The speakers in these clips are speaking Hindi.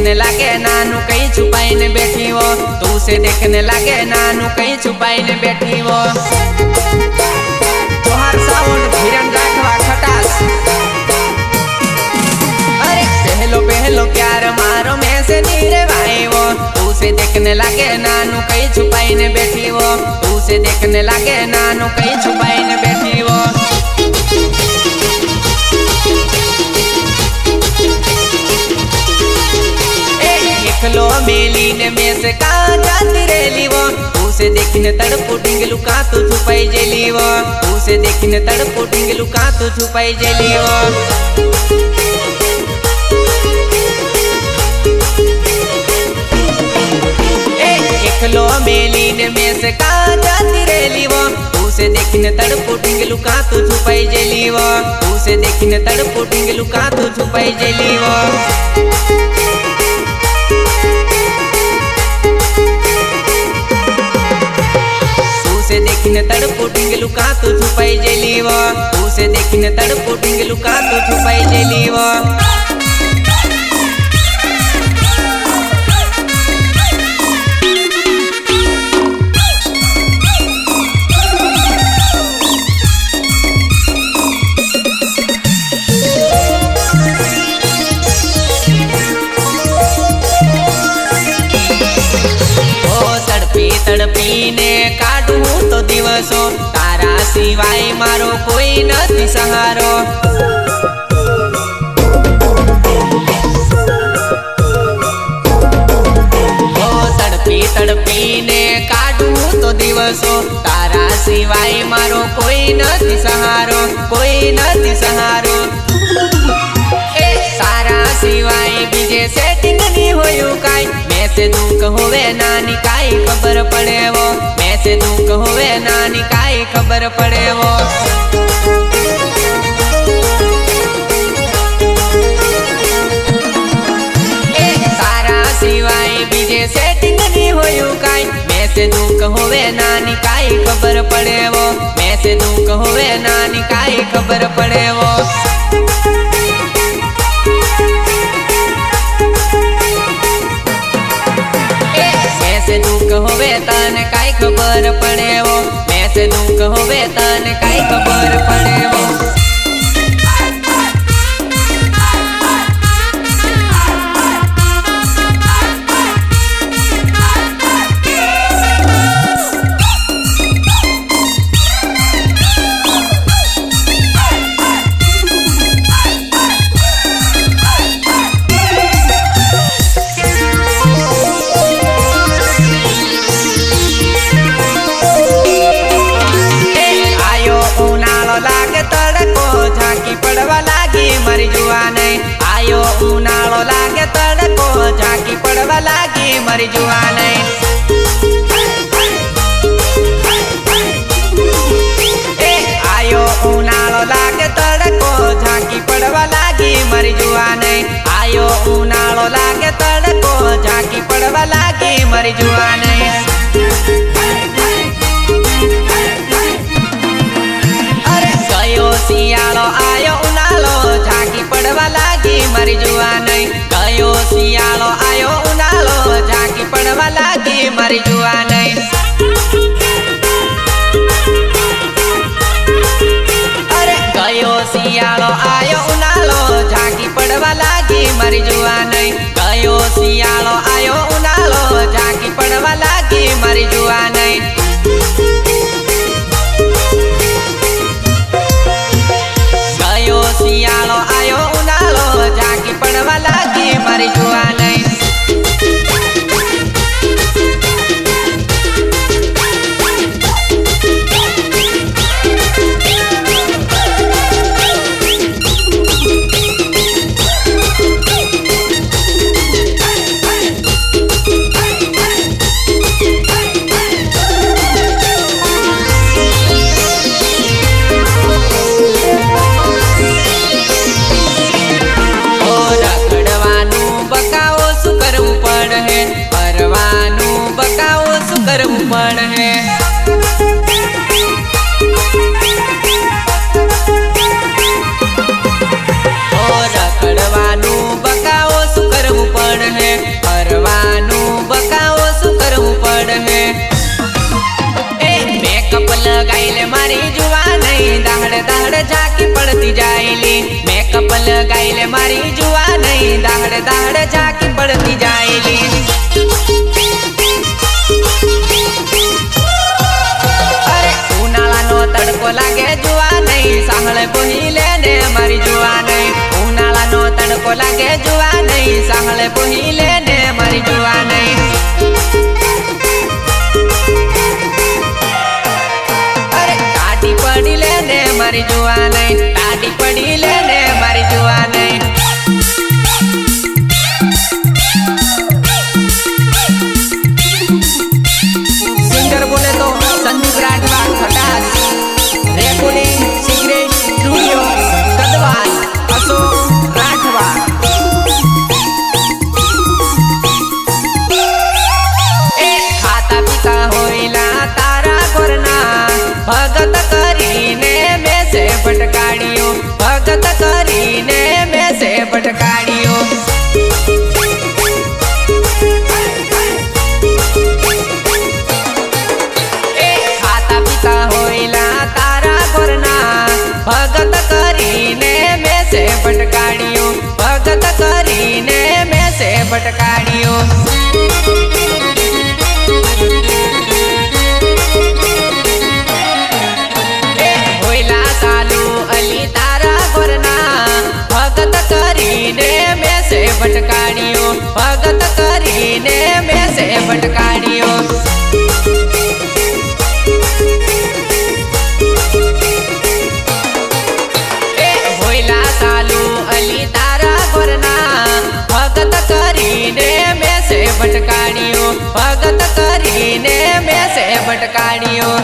देखने लागे नानू कहीं छुपाई ने बैठी वो, तू से देखने लागे नानू कहीं छुपाई ने बैठी वो। तोहार साउंड धीरन राखवा खटास। अरे पहलो पहलो प्यार मारो में से नीरे भाई वो, तू से देखने लागे नानू कहीं छुपाई ने बैठी वो, तू से देखने लागे नानू कहीं छुपाई ने बैठी वो। देखलो मेलीन में से कहाँ जाती रेली वो, तू से देखने तड़पो टिंगलू का तो छुपाई जेली वो, तू से देखने तड़पो टिंगलू का तो छुपाई जेली वो। देखलो मेलीन में से कहाँ जाती रेली वो, तू से देखने तड़पो टिंगलू का तो छुपाई जेली वो, तू से देखने तड़पो टिंगलू का तो छुपाई जेली वो। देखने तड़पो टिंगलू का तो छुपाई जेली वो, तू से देखने तड़पो टिंगलू का तो छुपाई जेली वो। तड़पी ने काढू तो दिवसो, तारा सिवाय मारो कोई नहीं सहारो। तड़पी तड़पी ने काढू तो दिवसो, तारा सिवाय मारो कोई नहीं सहारो, कोई नहीं सहारो। तारा सिवाय बीजे सेटिंग नहीं होयू काई, मैं से दुख होवे नानी काई खबर पड़े वो, मैं से दुख होवे नानी काई खबर पड़े वो। तारा सिवाय बीजे सेटिंग नहीं होयू काई, मैं से दुख होवे नानी काई खबर पड़े वो, मैं से दुख होवे नानी काई खबर पड़े वो। मैं दुख होवे तने काई खबर पड़े वो, मैं से दुख होवे तने काई खबर पड़े वो। पड़वा लागी मरी जुआने आयो उनाळो लागे तड़को, झांकी पड़वा लागी मरी जुआने। आयो उनाळो लागे तड़को, झांकी पड़वा लागी मरी जुआने, आयो उनाळो लागे तड़को, झांकी पड़वा लागी मरी जुआने। सियालो आयो उनालो, झांकी पड़वा लागी मरी जुआने, गयो सियालो आयो उनालो, झांकी पड़वा लागी मरी जुआने। अरे गयो सियालो आयो उनालो, झांकी पड़वा लागी मरी जुआने, गयो सियालो आयो उनालो, झांकी पड़वा लागी मरी जुआने। सियालो आयो उनालो, झांकी पड़वा लागी मरी जुआने। मन है और रखड़वानू बकाओ सुकरવું પણ है લે મારી જુવા નહીં દાહડ દાહડ ઝાંકી પડતી જાય લે અરે ઉનાળાનો તડકો લાગે જુવા નહીં સાંભળે પોહી લે ને મારી જુવા નહીં ઉનાળાનો તડકો લાગે જુવા નહીં સાંભળે પોહી લે ને મારી જુવા નહીં પડી લે ને મારી જુવા નહીં ટાઢી પડી લે ને મારી જુવા નહીં સિંગર બોલે તો Sandeep Rathwa Khatas recording secret studio Kadwal Ashok Rathwa એ ખાતા પીતા હોયલા તારા ઘરના ભગત કરીને મેસે ભટકાડ્યો ભગત કરીને મેસે ભટકાડ્યો એ ખાતા પીતા હોયલા તારા ઘરના ભગત કરીને મેસે ભટકાડ્યો ભગત કરીને મેસે ભટકાડ્યો ભટકાડ્યો ભગત કરીને મેસે ભટકાડ્યો એ હોયલા સાલુ અલી તારા ઘરના ભગત કરીને મેસે ભટકાડ્યો ભગત કરીને મેસે ભટકાડ્યો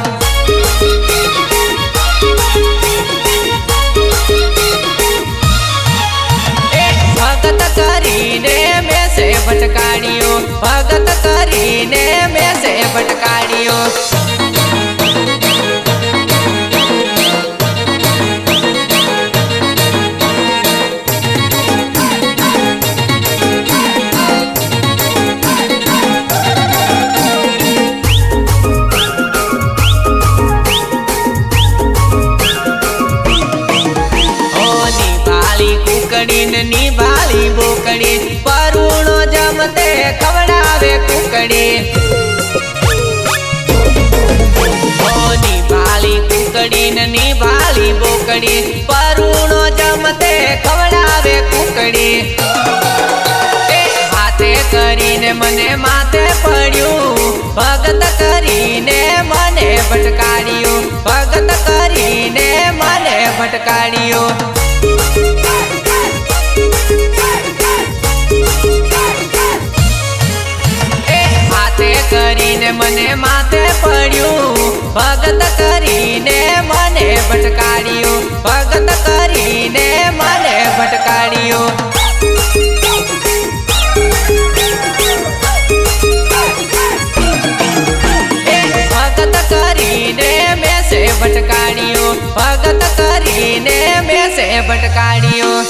ભગત કરીને મેસે ભટકાડ્યો ભગત કરીને મેસે ભટકાડ્યો નિભાળી બોકડી પરુણો જમતે ખવડાવે કુકડી નિભાળી કુકડી ને નિભાળી બોકડી પરુણો જમતે ખવડાવે કુકડી હાથે કરીને મને માથે પડ્યું ભગત કરીને મને ભટકાડ્યું ભગત કરીને મને ભટકાડ્યો કરીને મને માથે પડ્યું ભગત કરીને મને ભટકાડ્યું ભગત કરીને મને ભટકાડ્યું ભગત કરીને મેસે ભટકાડ્યું ભગત કરીને મેસે ભટકાડ્યું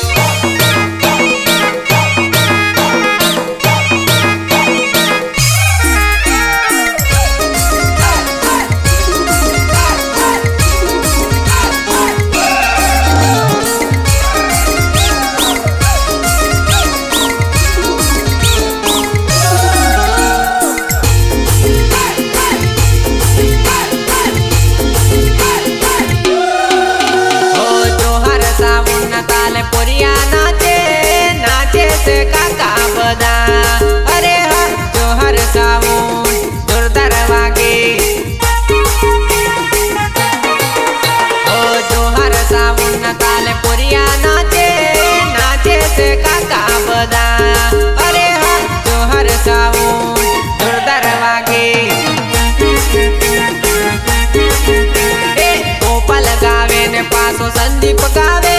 સંદીપ ગાવે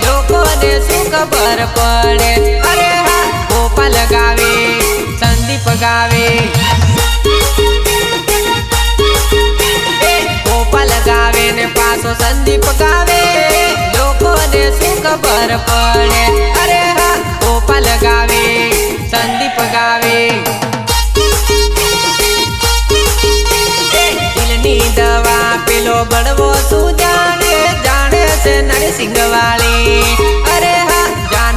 લોકોને શું ખબર પડે અરે હા ગોપાલ ગાવે સંદીપ ગાવે ગોપાલ ગાવે ને પાછો સંદીપ ગાવે લોકોને શું ખબર પડે અરે હા ગોપાલ ગાવે સંદીપ ગાવે દિલની દવા પેલો બળવો શું જાણે જાણે છે નરસિંહ વાળી અરે હા જાણે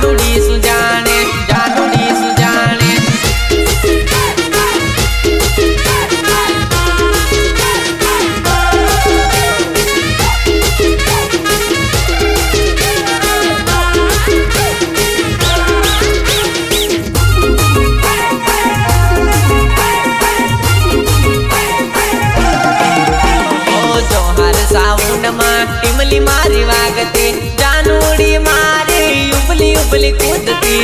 उबली कूदती।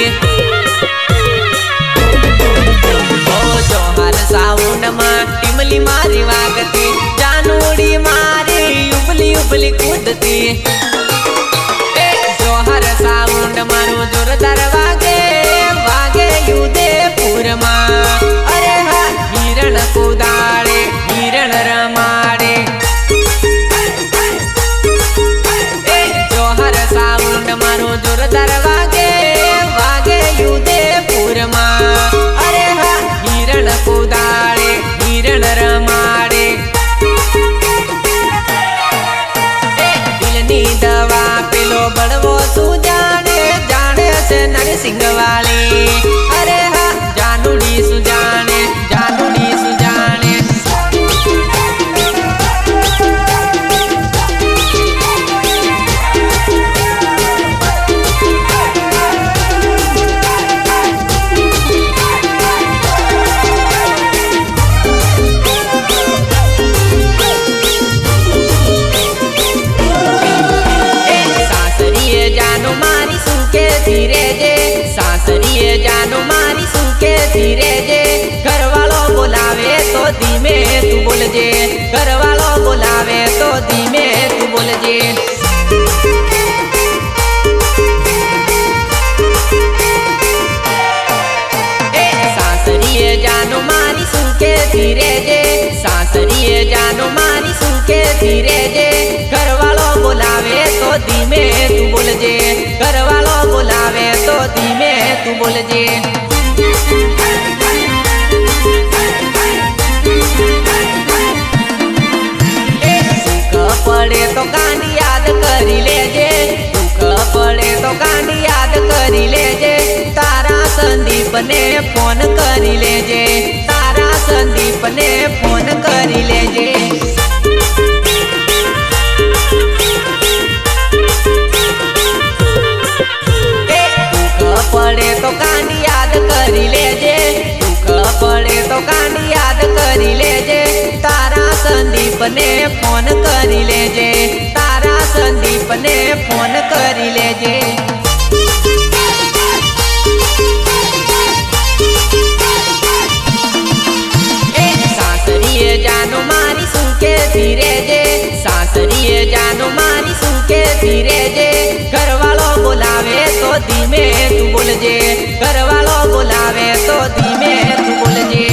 ओ जोहर सावन में टिमली मारी वागती, जानूड़ी मारी उबली उबली कूदती। जोहर सावन मारू जोरदार वागे वागे उदयपुर में। अरे हाँ हिरण कुदाड़े हिरण रमाड़े। जोहर सावन मारू जोरदार वागे वागे उदयपुर में। अरे हाँ हिरण कुदाड़े हिरण रमाड़े। दिलनी दवा पेलो बड़वो तू जाने जाने से नरसिंह वाली। अरे हाँ जानूड़ी सुजाने जानूड़ी सुजाने। जानू मारी सुके धीरे जे सासरिए जानू मारी सुके धीरे जे। घर वालों बुलावे तो धीमे तू बोल जे। घर वालों बुलावे तो धीमे तू बोल जे। सासरिए जानू मारी सुके धीरे जे सासरिए जानू मारी सुके धीरे जे। घर वालों बुलावे तो धीमे तू बोल जे। घर वालों बुलावे तो धीमे तू बोल जे। दुख पड़े तो कांडी याद करी लेजे। दुख पड़े तो कांडी याद करी लेजे। तारा संदीप ने फोन करी लेजे। तारा संदीप ने फोन करी लेजे। पड़े तो कांडी याद करी लेजे। दुख पड़े तो कांडी याद करी लेजे। तारा संदीप ने फोन करी लेजे। तारा संदीप ने फोन करी लेजे। सासरिए जानू मारी सुके धीरे जे सासरिए जानू मारी सुके धीरे जे। घर वालों बुलावे तो धीमे तू बोल जे। घर वालों बुलावे तो धीमे तू बोल जे।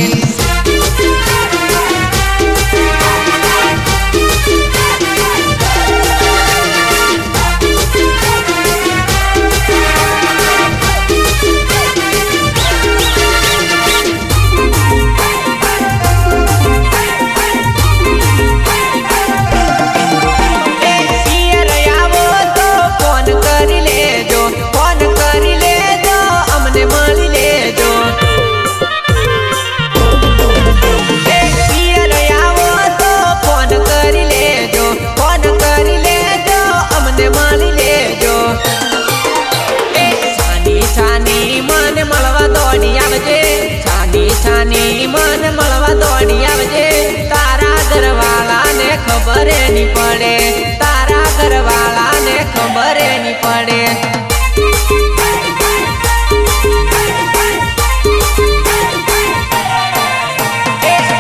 छानी मन मलवा दौड़ी आवजे। तारा घरवाला ने खबर नहीं पड़े। तारा घरवाला ने खबर नहीं पड़े।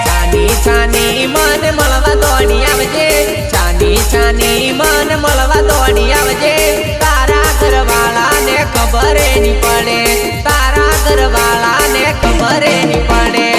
छानी छानी मन मलवा दौड़ी आवजे। छानी छानी मन मलवा दौड़ी आवजे। तारा घरवाला ने खबर नहीं पड़े। तारा घरवाला ने खबर नहीं पड़े।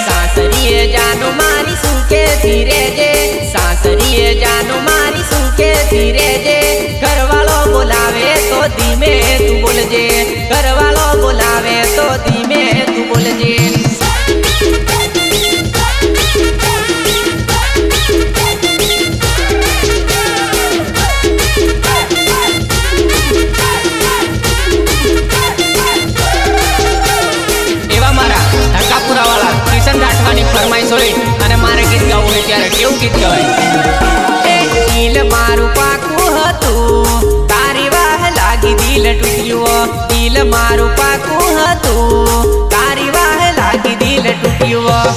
सासरिए जानू मारी सुके धीरे जे सासरिए जानू मारी सुके धीरे जे। घर वालों बुलावे तो धीमे तू बोल जे। घर वालों बुलावे तो धीमे तू बोल जे। फरमाइश होय અને મારે ગીત ગાવું હોય ત્યારે કેવું ગીત ગાય? દિલ મારું પાકું હતું તારી વાહ લાગી દિલ તૂટ્યું. દિલ મારું પાકું હતું તારી વાહ લાગી દિલ તૂટ્યું.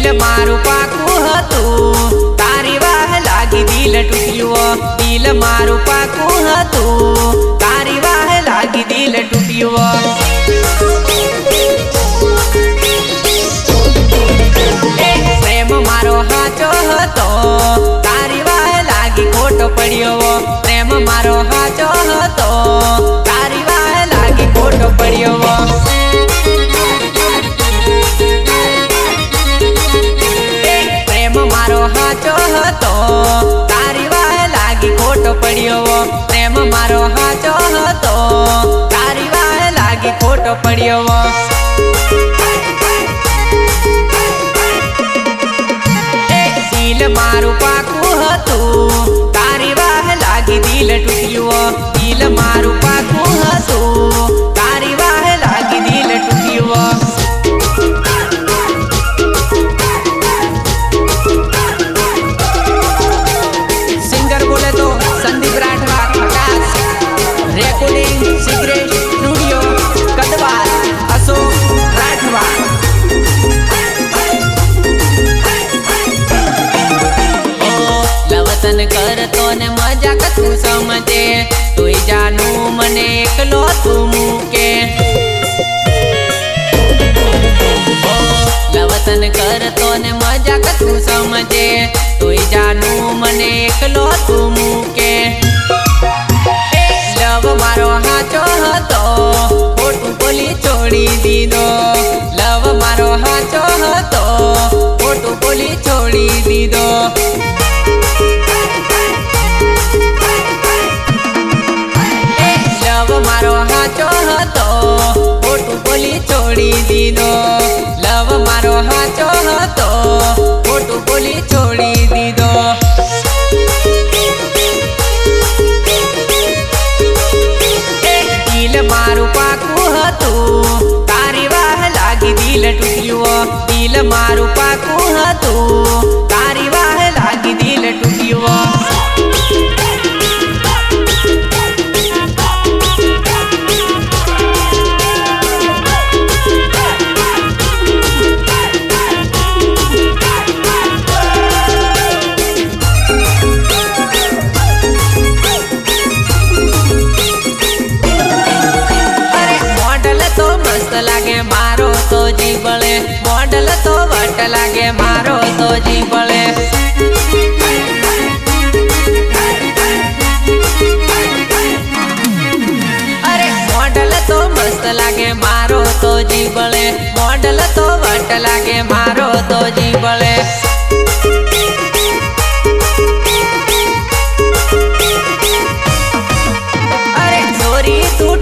दिल मारू पाकू हतुं तारी वाह लागी दिल टूट्यो दिल मारू पाकू हतुं तारी वाह लागी दिल टूट्यो प्रेम मारो हाचो हतो तारी वाह लागी खोटो पड्यो प्रेम मारो हाचो हतो तारी वाह लागी खोटो पड्यो प्रेम मारो हाचो हतो तारी वाह लागी खोटो पड्यो प्रेम मारो हाचो हतो तारी वाह लागी खोटो पड्यो दिल मारू पाकू हतुं तारी वाह लागी दिल टूट्यो दिल मारू पाकू हतुं तारी वाह लागी दिल टूट्यो सिंगर बोले तो Sandeep Rathwa Khatas recording secret studio Kadwal Ashok Rathwa लवतन करतो ने मजा कथू समझे तोय जानू मने एकलो तू मूके लवतन करतो ने मजा कथू समझे तोय जानू मने एकलो तू मूके लव मारो हाचो हतो खोटू बोली छोड़ी दीदो लव मारो हाचो हतो खोटू बोली छोड़ी दीदो मारो हाचो हतो खोटू बोली छोड़ी दीदो लव मारो हाचो हतो खोटू बोली छोड़ी दीदो दिल मारू पाकू हतुं तारी वाह लागी दिल टूट्यो दिल मारू पाकू हतुं तारी वाह लागी दिल टूट्यो लागे मारो तो जीवले मॉडल तो वट लागे मारो तो जीवले अरे मॉडल तो मस्त लागे मारो तो जीवले मॉडल तो वट लागे मारो तो जीवले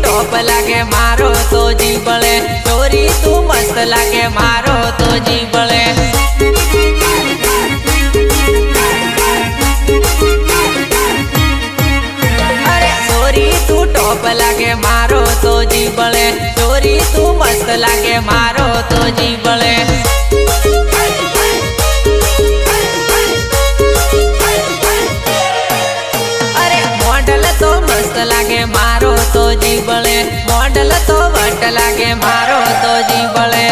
टॉप लागे मारो तो जीवले छोरी तू मस्त लागे मारो तो जीवले अरे छोरी तू टॉप लागे मारो तो जीवले छोरी तू मस्त लागे मारो तो जीवले तो मस्त लागे मारो तो जीवले मॉडल तो वट लागे मारो तो जीवले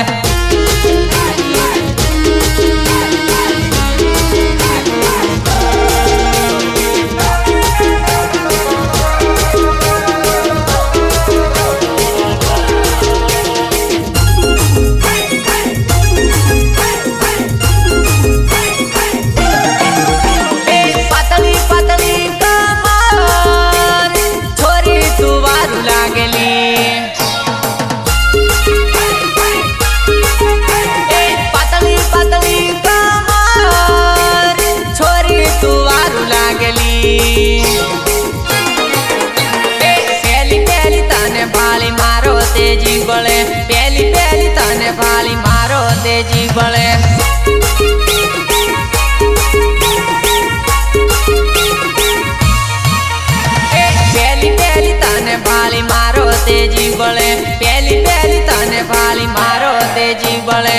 जीवले पहली पहली तने भाली मारो ते जीवले पहली पहली तने भाली मारो ते जीवले पहली पहली तने भाली मारो ते जीवले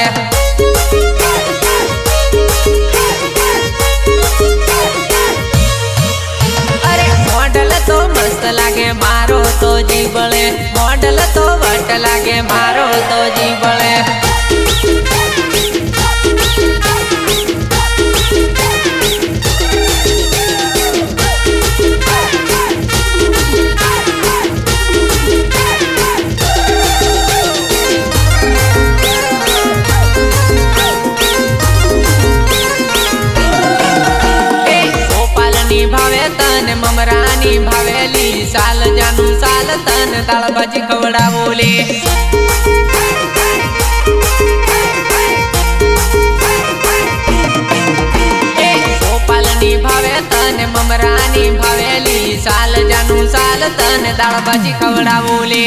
अरे मॉडल तो मस्त लागे मारो तो जीवले मॉडल तो वट लागे मारो तो जीवले साल जानू साल तन दाल भाजी खवडावोले गोपालनी भावे तन ममरानी भावेली साल जानू साल तन दाल भाजी खवडावोले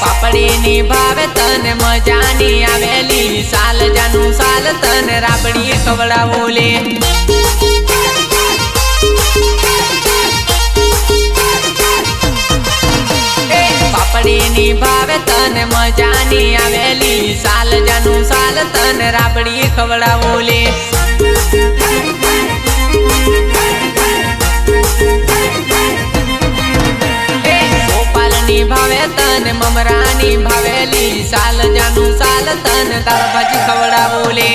पापड़ी भावे तन मजानी आवेली साल जानू साल तन राबड़ी खवडावोले पापड़ी भावे तन मजानी आवेली साल जानू साल तन राबड़ी खवडावोले भावे तन ममरानी भावेली साल जानू साल तन दाल भाजी खवडावोले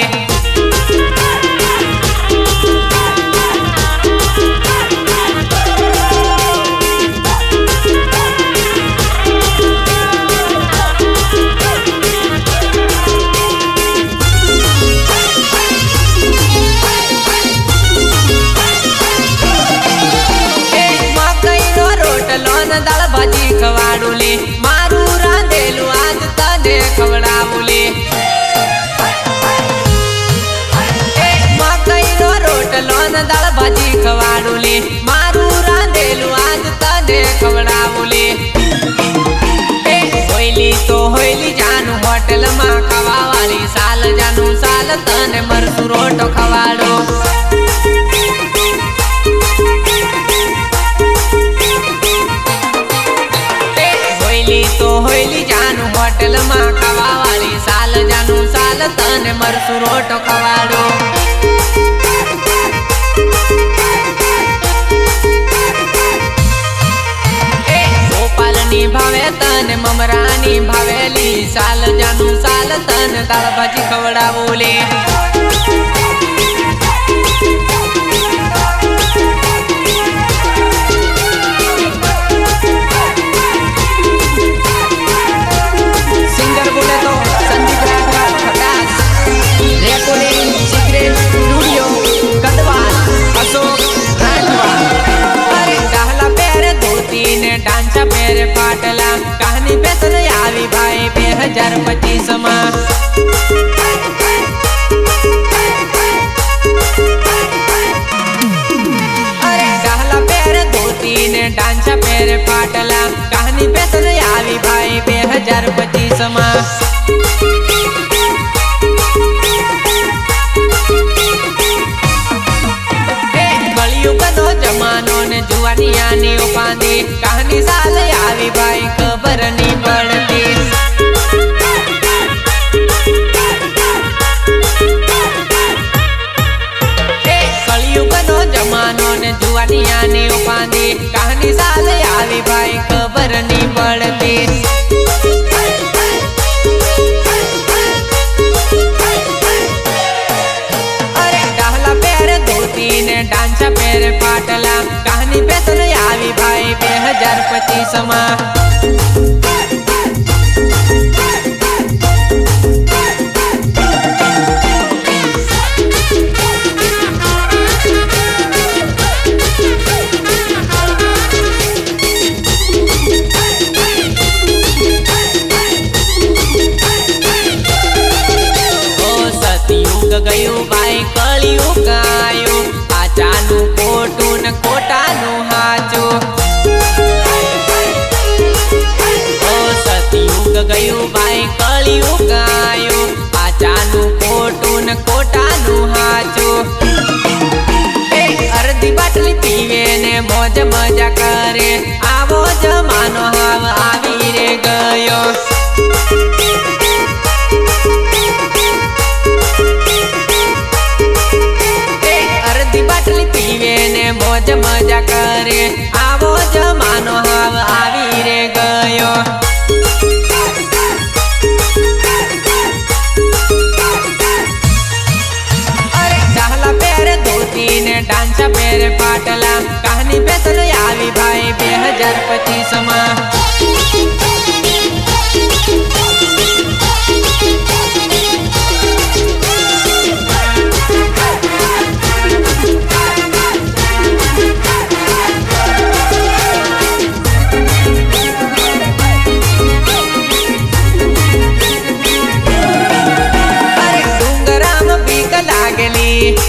दाल भाजी खवाडोले मारू रांधेलू आज तने खवडावोले मकईनो रोटलो न दाल भाजी खवाडोले मारू रांधेलू आज तने खवडावोले होइली तो होइली जानू होटल मा खवावाली साल जानू साल तने मरसू रोटो खवाडो तो होइली जानू होटल मा खवावाली साल जानू साल तन मरसू रोटो खवाडो गोपालनी भावे तन ममरानी भावेली साल जानू साल तन दाल भाजी खवडावोले डांचा पेरे पाटला कहानी बेसन आवी भाई 2025 मा अरे डाला पेरे धोती ने डांचा पेरे पाटला कहानी बेसन आवी भाई 2025 मा जमानो ने जुवानिया ने उपांदी कहानी साल आवी भाई खबर नहीं पड़ती कलयुग नो जमानो ने जुवानिया ने उपांदी कहानी साल आवी भाई खबर नहीं पड़ती डांचा पेरे पाटला कहानी बेसन आवी भाई 2025 मा ओ सतयुग गयो भाई कलयुग आयो जानू कोटून कोटानु हाचो ओ सतयुग गयो भाई कलयुग आयो आ जानू कोटून कोटानु हाचो अर्धी बाटली पीवे ने मौज मजा करे आवो जमानो हाव आवी रे गयो मौज मजा करे आवो जमानो हाव आवी रे गयो अरे डाला पेरे धोती ने डांचा पेरे पाटला कहानी बेसन आवी भाई 2025 मा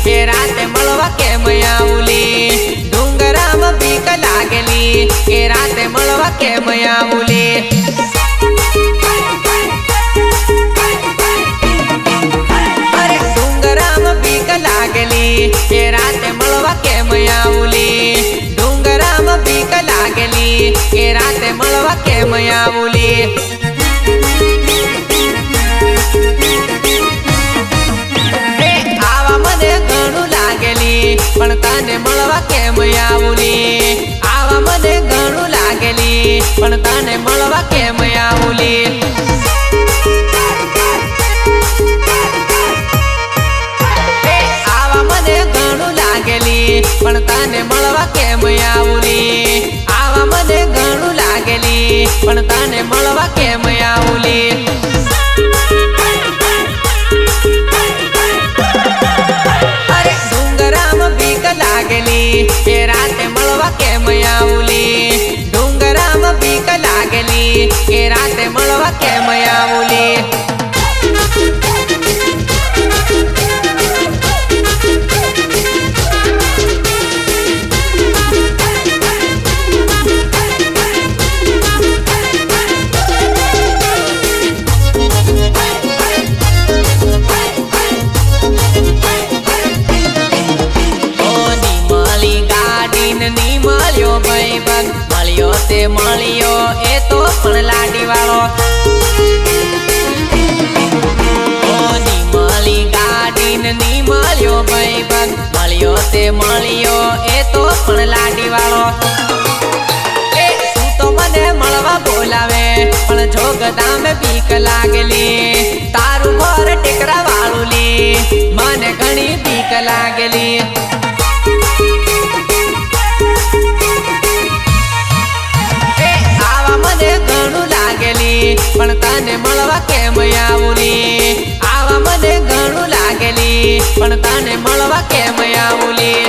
એ રાતે મળવા કેમ આવુલી ડુંગરામાં બીક લાગેલી એ રાતે મળવા કેમ આવુલી અરે ડુંગરામાં બીક લાગેલી એ રાતે મળવા કેમ આવુલી ડુંગરામાં બીક લાગેલી એ રાતે મળવા કેમ આવુલી પણ તને મળવા કેમ આવુલી આવા મને ઘણું લાગેલી પણ તને મળવા કેમ આવુલી આવા મને ઘણું લાગેલી પણ તને મળવા કેમ આવુલી આવા મને ઘણું લાગેલી પણ તને મળવા કેમ આવુલી એ રાતે મળવા કેમ આવુલી ડુંગરામાં બીક લાગેલી એ રાતે મળવા કેમ આવુલી મળ્યો તે મળ્યો એ તો પણ લાડી વાળો મળી ગાડી ની મળ્યો ભાઈબંધ મળ્યો તે મળ્યો એ તો પણ લાડી વાળો તું તો મને મળવા બોલાવે પણ જોગદામે બીક લાગેલી તારું ઘર ટેકરા વાળું લી મને ઘણી બીક લાગેલી પણ તને મળવા કેમ આવુલી આવા મને ઘણું લાગેલી પણ તને મળવા કેમ આવુલી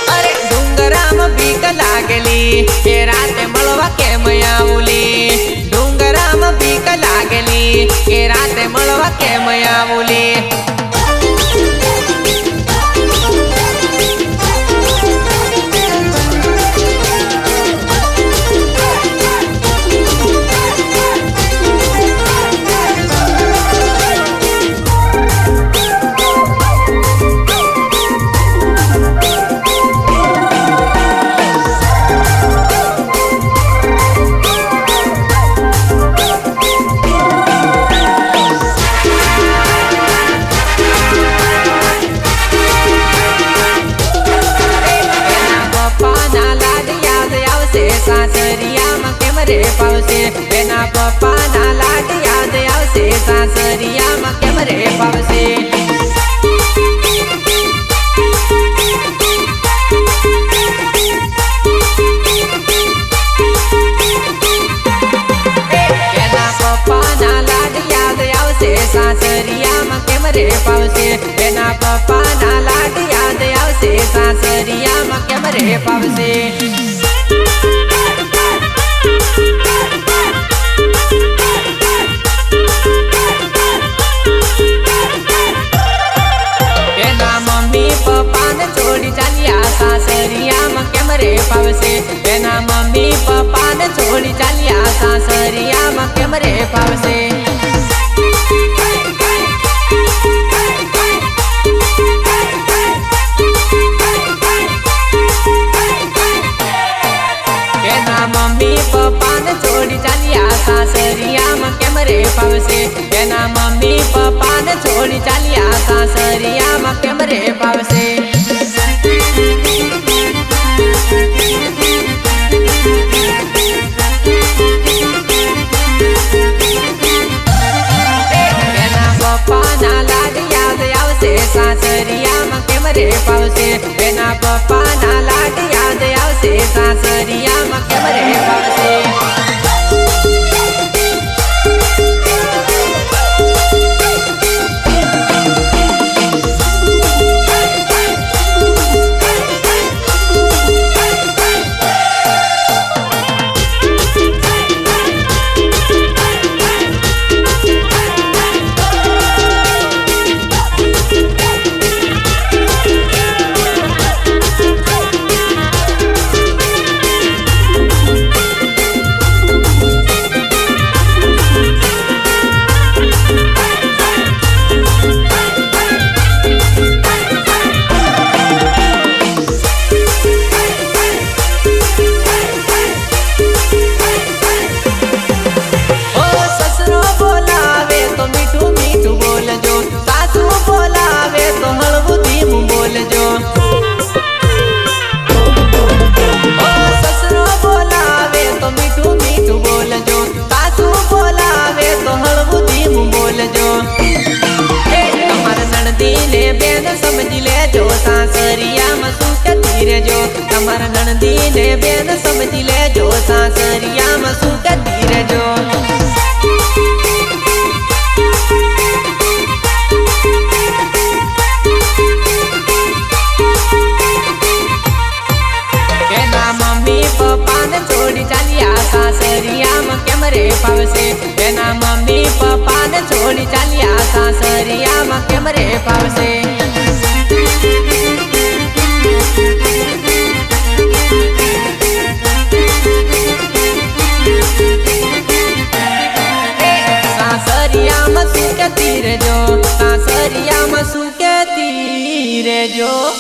અરે ડુંગરામાં બીક લાગેલી એ રાતે મળવા કેમ આવુલી ડુંગરામાં બીક લાગેલી એ રાતે મળવા કેમ આવુલી સાસરિયામાં કેમ રે પાવશે એના પપ્પાના લાડ યાદ આવશે સાસરિયામાં કેમ રે પાવશે એના પપ્પાના લાડ યાદ આવશે સાસરિયામાં કેમ રે પાવશે એના પપ્પાના લાડ યાદ આવશે સાસરિયામાં કેમ રે પાવશે એના મમ્મી પપ્પાને છોડી ચાલ્યા સાસરિયામાં કેમ રે પાવશે એના મમ્મી પપ્પાને છોડી ચાલ્યા સાસરિયામાં કેમ રે પાવશે એના મમ્મી પપ્પાને છોડી ચાલ્યા સાસરિયામાં કેમ રે પાવશે એના મમ્મી પપ્પાને છોડી ચાલ્યા સાસરિયામાં કેમ રે પાવશે એના પપ્પાના લાડ યાદ આવશે સાસરિયામાં કેમ રે પાવશે એના પપ્પાના લાડ યાદ આવશે સાસરિયામાં કેમ રે પાવશે सासरियाમાં સુખતી રહેજો તમારા નણંદીને બેન સમજી લેજો સાસરિયામાં સુખતી રહેજો એના મમ્મી પપ્પાને છોડી ચાલ્યા સાસરિયામાં કેમ રે ફાવશે એના મમ્મી પપ્પાને છોડી ચાલ્યા સાસરિયામાં કેમ રે ફાવશે સાસરિયામાં સુખતી રહેજો સાસરિયામાં સુખતી રહેજો